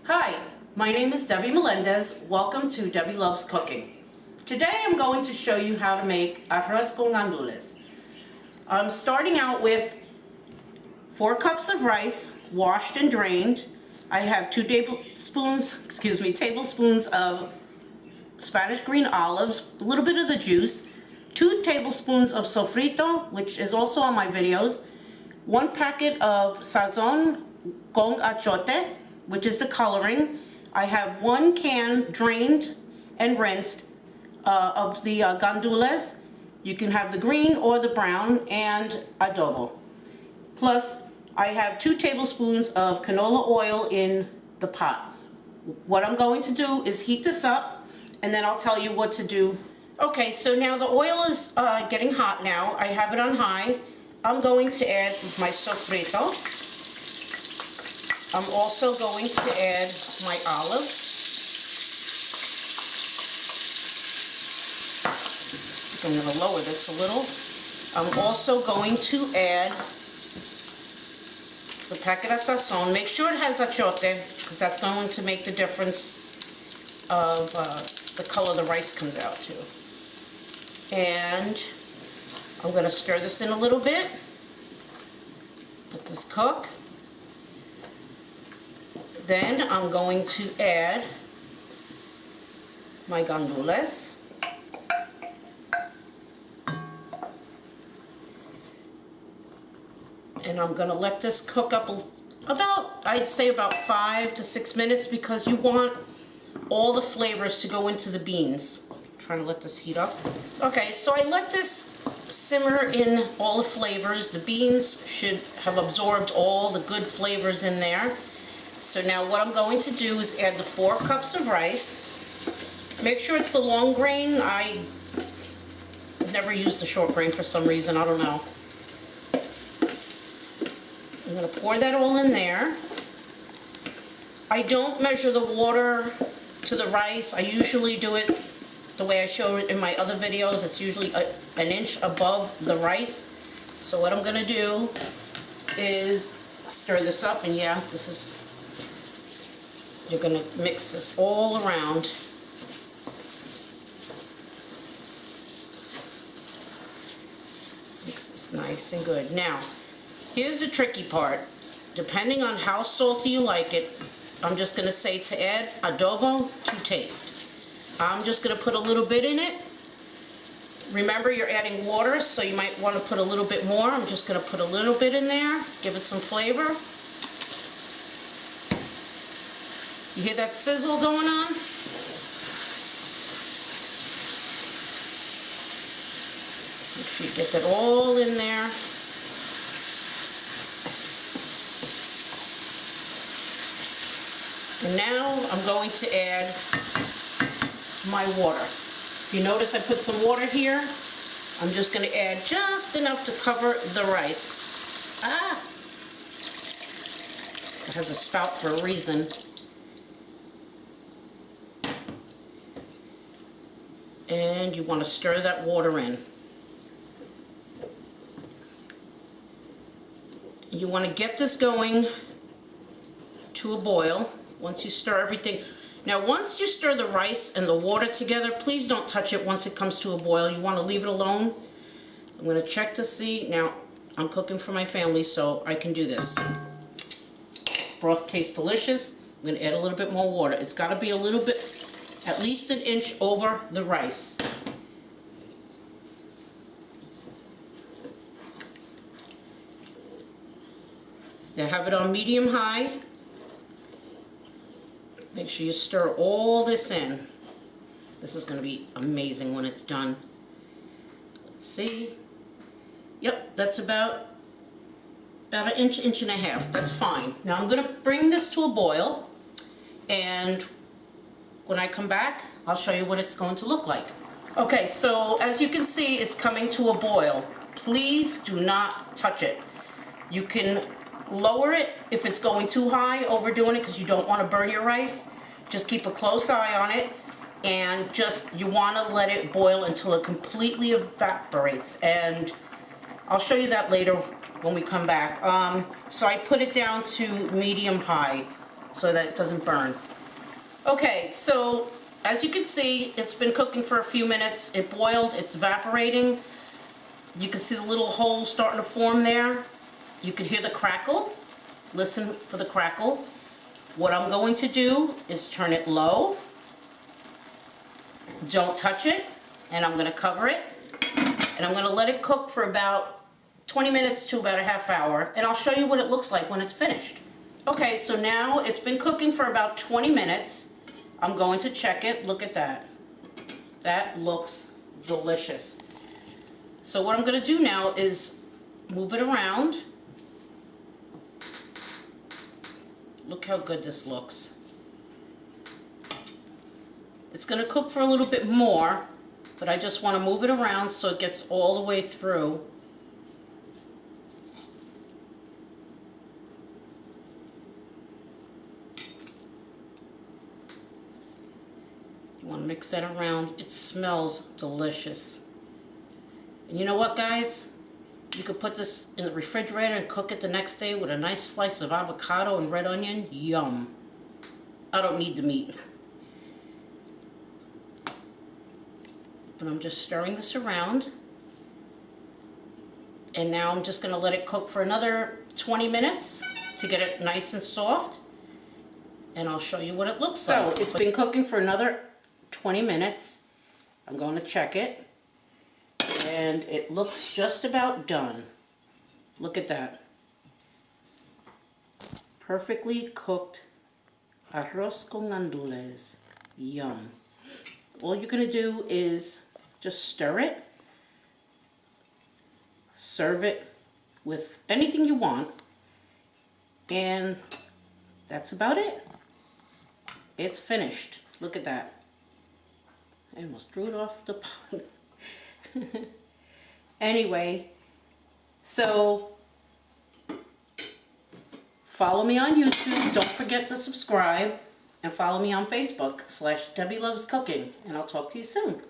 Hi, my name is Debbie Melendez. Welcome to Debbie Loves Cooking. Today I'm going to show you how to make arroz con gandules. I'm starting out with 4 cups of rice, washed and drained. I have 2 tablespoons of Spanish green olives, a little bit of the juice, 2 tablespoons of sofrito, which is also on my videos, 1 packet of sazon con achote, which is the coloring. I have 1 can drained and rinsed of the gandules. You can have the green or the brown, and adobo. Plus, I have 2 tablespoons of canola oil in the pot. What I'm going to do is heat this up, and then I'll tell you what to do. Okay, so now the oil is getting hot now. I have it on high. I'm going to add my sofrito. I'm also going to add my olives. I'm going to lower this a little. I'm also going to add the packet of sazon. Make sure it has achote, because that's going to make the difference of the color the rice comes out to. And I'm going to stir this in a little bit. Let this cook. Then I'm going to add my gandules. And I'm going to let this cook up I'd say about 5 to 6 minutes, because you want all the flavors to go into the beans. I'm trying to let this heat up. Okay, so I let this simmer in all the flavors. The beans should have absorbed all the good flavors in there. So now what I'm going to do is add the 4 cups of rice. Make sure it's the long grain. I never used the short grain for some reason, I don't know. I'm going to pour that all in there. I don't measure the water to the rice. I usually do it the way I show it in my other videos. It's usually an inch above the rice. So what I'm going to do is stir this up, and yeah, you're going to mix this all around. Mix this nice and good. Now, here's the tricky part. Depending on how salty you like it, I'm just going to say to add adobo to taste. I'm just going to put a little bit in it. Remember, you're adding water, so you might want to put a little bit more. I'm just going to put a little bit in there, give it some flavor. You hear that sizzle going on? Make sure you get that all in there. And now I'm going to add my water. If you notice I put some water here, I'm just going to add just enough to cover the rice. It has a spout for a reason. And you want to stir that water in. You want to get this going to a boil once you stir everything. Now, once you stir the rice and the water together, please don't touch it once it comes to a boil. You want to leave it alone. I'm going to check to see. Now, I'm cooking for my family, so I can do this. Broth tastes delicious. I'm going to add a little bit more water. It's got to be a little bit, at least an inch over the rice. Now have it on medium-high. Make sure you stir all this in. This is going to be amazing when it's done. Let's see. Yep, that's about an inch, inch and a half. That's fine. Now I'm going to bring this to a boil, and when I come back, I'll show you what it's going to look like. Okay, so as you can see, it's coming to a boil. Please do not touch it. You can lower it if it's going too high, overdoing it, because you don't want to burn your rice. Just keep a close eye on it, and you want to let it boil until it completely evaporates. And I'll show you that later when we come back. So I put it down to medium-high. so that it doesn't burn. Okay, so as you can see, it's been cooking for a few minutes. It boiled, it's evaporating. You can see the little holes starting to form there. You can hear the crackle. Listen for the crackle. What I'm going to do is turn it low. Don't touch it, and I'm going to cover it. And I'm going to let it cook for about 20 minutes to about a half hour, and I'll show you what it looks like when it's finished. Okay, so now it's been cooking for about 20 minutes. I'm going to check it. Look at that. That looks delicious. So what I'm going to do now is move it around. Look how good this looks. It's going to cook for a little bit more, but I just want to move it around so it gets all the way through. You want to mix that around. It smells delicious. And you know what, guys? You could put this in the refrigerator and cook it the next day with a nice slice of avocado and red onion. Yum. I don't need the meat. But I'm just stirring this around. And now I'm just going to let it cook for another 20 minutes to get it nice and soft. And I'll show you what it looks like. So it's been cooking for another 20 minutes. I'm going to check it. And it looks just about done. Look at that. Perfectly cooked arroz con gandules. Yum. All you're going to do is just stir it. Serve it with anything you want. And that's about it. It's finished. Look at that. I almost threw it off the pot. Anyway, so follow me on YouTube. Don't forget to subscribe. And follow me on Facebook /Debbie Loves Cooking. And I'll talk to you soon.